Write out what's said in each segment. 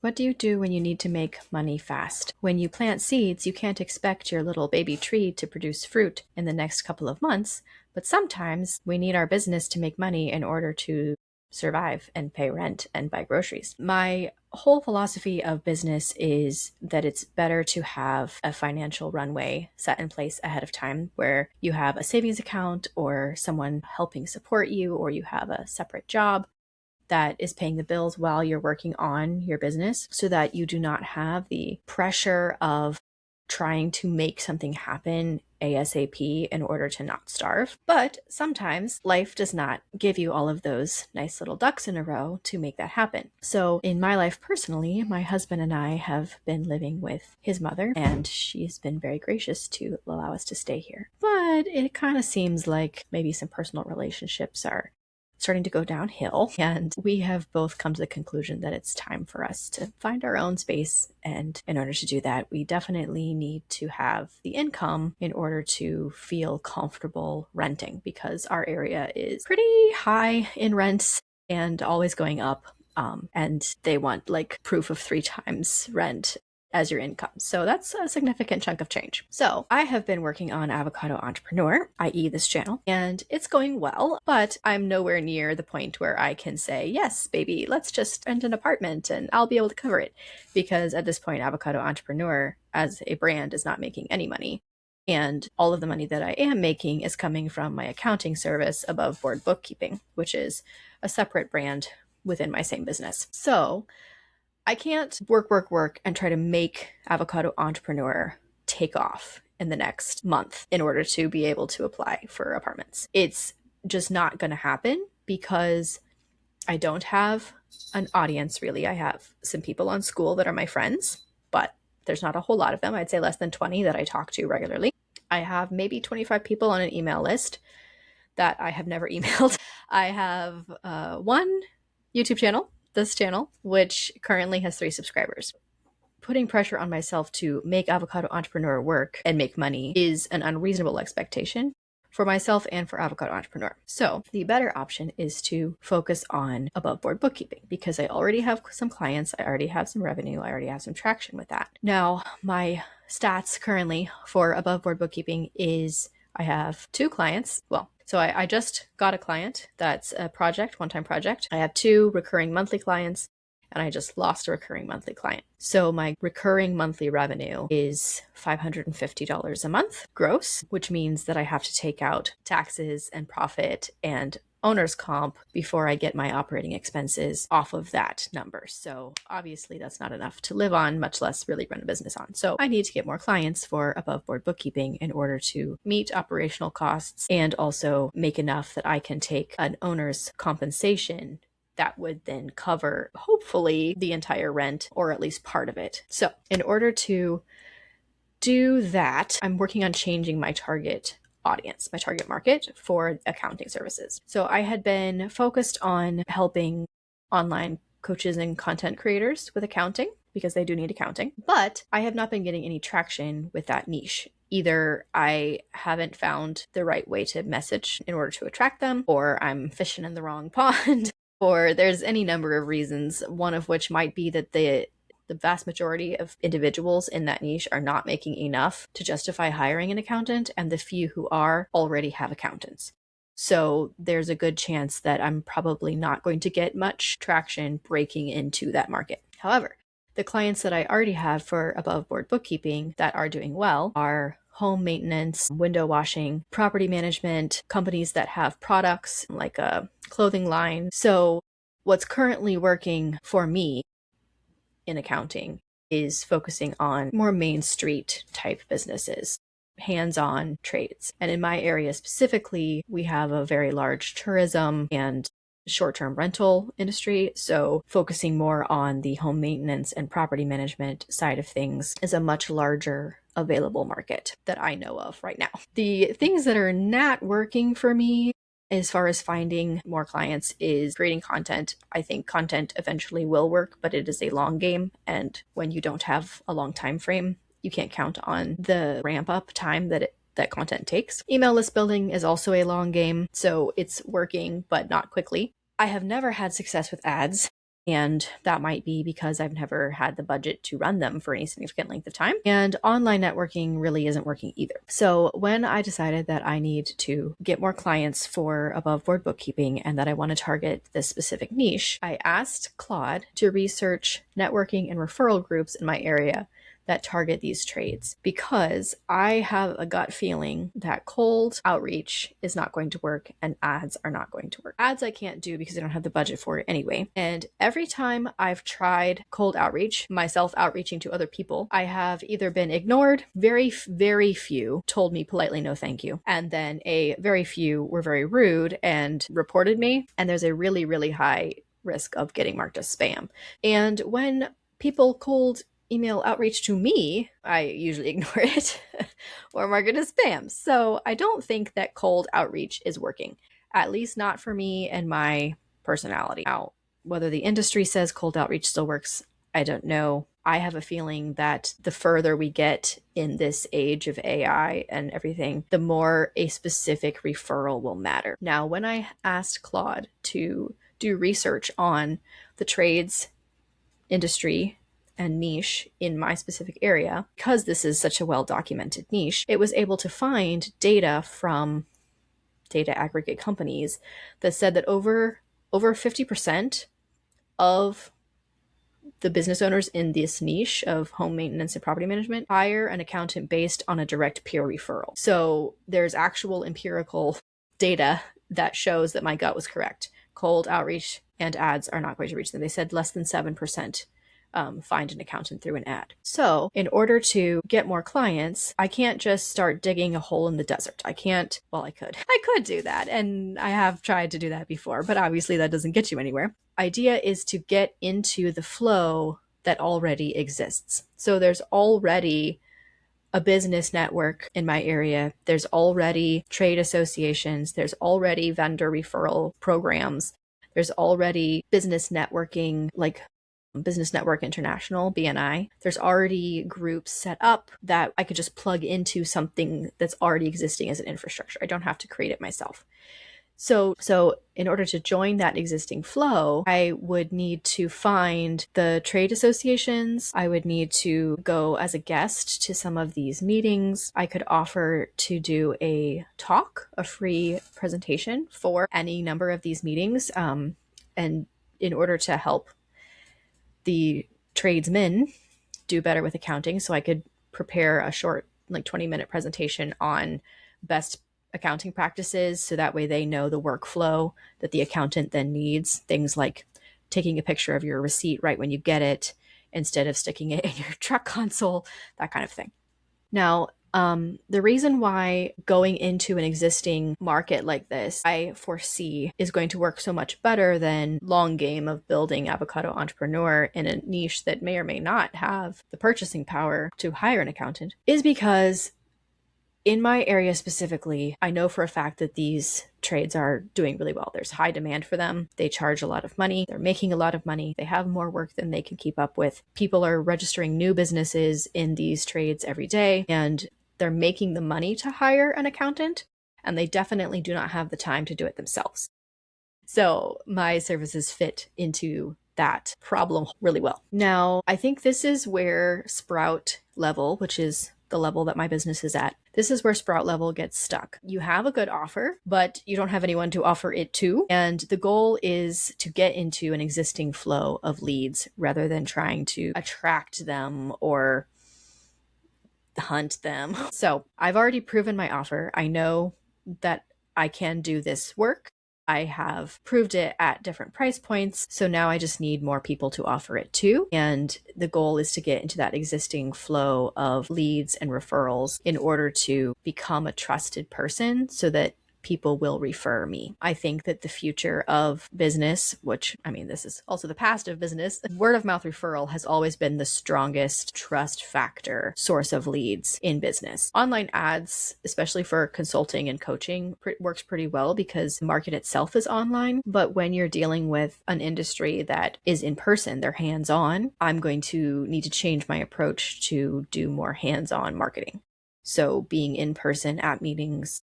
What do you do when you need to make money fast? When you plant seeds, you can't expect your little baby tree to produce fruit in the next couple of months, but sometimes we need our business to make money in order to survive and pay rent and buy groceries. My whole philosophy of business is that it's better to have a financial runway set in place ahead of time where you have a savings account or someone helping support you, or you have a separate job that is paying the bills while you're working on your business, so that you do not have the pressure of trying to make something happen ASAP in order to not starve. But sometimes life does not give you all of those nice little ducks in a row to make that happen. So in my life personally, my husband and I have been living with his mother, and she's been very gracious to allow us to stay here. But it kind of seems like maybe some personal relationships are starting to go downhill, and we have both come to the conclusion that it's time for us to find our own space. And in order to do that, we definitely need to have the income in order to feel comfortable renting, because our area is pretty high in rents and always going up. And they want like proof of 3 times rent as your income. So that's a significant chunk of change. So I have been working on Avocado Entrepreneur, i.e. this channel, and it's going well, but I'm nowhere near the point where I can say, yes, baby, let's just rent an apartment and I'll be able to cover it. Because at this point, Avocado Entrepreneur as a brand is not making any money. And all of the money that I am making is coming from my accounting service, Above Board Bookkeeping, which is a separate brand within my same business. So I can't work, and try to make Avocado Entrepreneur take off in the next month in order to be able to apply for apartments. It's just not going to happen because I don't have an audience, really. I have some people on school that are my friends, but there's not a whole lot of them. I'd say less than 20 that I talk to regularly. I have maybe 25 people on an email list that I have never emailed. I have one YouTube channel, this channel, which currently has 3 subscribers. Putting pressure on myself to make Avocado Entrepreneur work and make money is an unreasonable expectation for myself and for Avocado Entrepreneur. So the better option is to focus on Above Board Bookkeeping, because I already have some clients, I already have some revenue, I already have some traction with that. Now, my stats currently for Above Board Bookkeeping is I have 2 clients. So I just got a client that's a project, one-time project. I have 2 recurring monthly clients, and I just lost a recurring monthly client. So my recurring monthly revenue is $550 a month gross, which means that I have to take out taxes and profit and owner's comp before I get my operating expenses off of that number. So obviously that's not enough to live on, much less really run a business on. So I need to get more clients for Above Board Bookkeeping in order to meet operational costs and also make enough that I can take an owner's compensation that would then cover, hopefully, the entire rent, or at least part of it. So in order to do that, I'm working on changing my target audience, my target market for accounting services. So I had been focused on helping online coaches and content creators with accounting, because they do need accounting, but I have not been getting any traction with that niche. Either I haven't found the right way to message in order to attract them, or I'm fishing in the wrong pond, or there's any number of reasons, one of which might be that the vast majority of individuals in that niche are not making enough to justify hiring an accountant, and the few who are already have accountants. So there's a good chance that I'm probably not going to get much traction breaking into that market. However, the clients that I already have for Above Board Bookkeeping that are doing well are home maintenance, window washing, property management, companies that have products like a clothing line. So what's currently working for me in accounting is focusing on more Main Street type businesses, hands-on trades. And in my area specifically, we have a very large tourism and short-term rental industry. So focusing more on the home maintenance and property management side of things is a much larger available market that I know of right now. The things that are not working for me as far as finding more clients is creating content. I think content eventually will work, but it is a long game. And when you don't have a long time frame, you can't count on the ramp up time that content takes. Email list building is also a long game, so it's working, but not quickly. I have never had success with ads, And that might be because I've never had the budget to run them for any significant length of time. And online networking really isn't working either. So when I decided that I need to get more clients for above board bookkeeping and that I want to target this specific niche, I asked Claude to research networking and referral groups in my area that target these trades, because I have a gut feeling that cold outreach is not going to work and ads are not going to work. Ads I can't do because I don't have the budget for it anyway. And every time I've tried cold outreach, myself outreaching to other people, I have either been ignored, very few told me politely no thank you, and then a very few were very rude and reported me, and there's a really high risk of getting marked as spam. And when people cold email outreach to me, I usually ignore it or mark it as spam. So I don't think that cold outreach is working, at least not for me and my personality. Now, whether the industry says cold outreach still works, I don't know. I have a feeling that the further we get in this age of AI and everything, the more a specific referral will matter. Now, when I asked Claude to do research on the trades industry and niche in my specific area, because this is such a well-documented niche, it was able to find data from data aggregate companies that said that over 50% of the business owners in this niche of home maintenance and property management hire an accountant based on a direct peer referral. So there's actual empirical data that shows that my gut was correct. Cold outreach and ads are not going to reach them. They said less than 7% find an accountant through an ad. So in order to get more clients, I can't just start digging a hole in the desert. I can't, well, I could do that. And I have tried to do that before, but obviously that doesn't get you anywhere. Idea is to get into the flow that already exists. So there's already a business network in my area. There's already trade associations. There's already vendor referral programs. There's already business networking, like Business Network International, BNI. There's already groups set up that I could just plug into something that's already existing as an infrastructure. I don't have to create it myself. So in order to join that existing flow, I would need to find the trade associations. I would need to go as a guest to some of these meetings. I could offer to do a talk, a free presentation for any number of these meetings. And in order to help the tradesmen do better with accounting, so I could prepare a short, like 20-minute presentation on best accounting practices, so that way they know the workflow that the accountant then needs. Things like taking a picture of your receipt right when you get it instead of sticking it in your truck console, that kind of thing. Now, the reason why going into an existing market like this, I foresee, is going to work so much better than long game of building avocado entrepreneur in a niche that may or may not have the purchasing power to hire an accountant, is because in my area specifically, I know for a fact that these trades are doing really well. There's high demand for them. They charge a lot of money. They're making a lot of money. They have more work than they can keep up with. People are registering new businesses in these trades every day, and they're making the money to hire an accountant, and they definitely do not have the time to do it themselves. So my services fit into that problem really well. Now, I think this is where Sprout level, which is the level that my business is at, this is where Sprout level gets stuck. You have a good offer, but you don't have anyone to offer it to. And the goal is to get into an existing flow of leads rather than trying to attract them or hunt them. So I've already proven my offer. I know that I can do this work. I have proved it at different price points. So now I just need more people to offer it to. And the goal is to get into that existing flow of leads and referrals in order to become a trusted person so that people will refer me. I think that the future of business, which, I mean, this is also the past of business, word of mouth referral has always been the strongest trust factor source of leads in business. Online ads, especially for consulting and coaching, works pretty well because the market itself is online. But when you're dealing with an industry that is in person, they're hands-on, I'm going to need to change my approach to do more hands-on marketing. So being in person at meetings,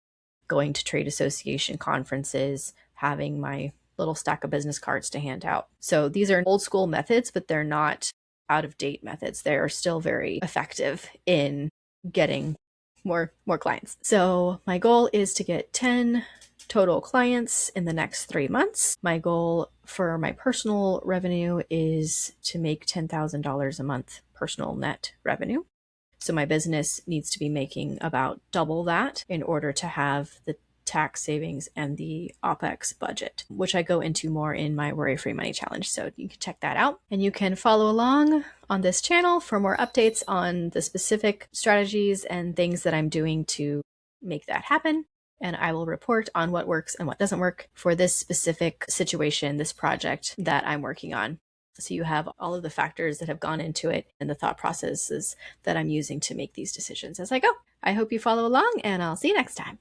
going to trade association conferences, having my little stack of business cards to hand out. So these are old school methods, but they're not out of date methods. They are still very effective in getting more clients. So my goal is to get 10 total clients in the next 3 months. My goal for my personal revenue is to make $10,000 a month personal net revenue. So my business needs to be making about double that in order to have the tax savings and the OPEX budget, which I go into more in my Worry Free Money Challenge. So you can check that out. And you can follow along on this channel for more updates on the specific strategies and things that I'm doing to make that happen. And I will report on what works and what doesn't work for this specific situation, this project that I'm working on. So you have all of the factors that have gone into it and the thought processes that I'm using to make these decisions as I go. I hope you follow along, and I'll see you next time.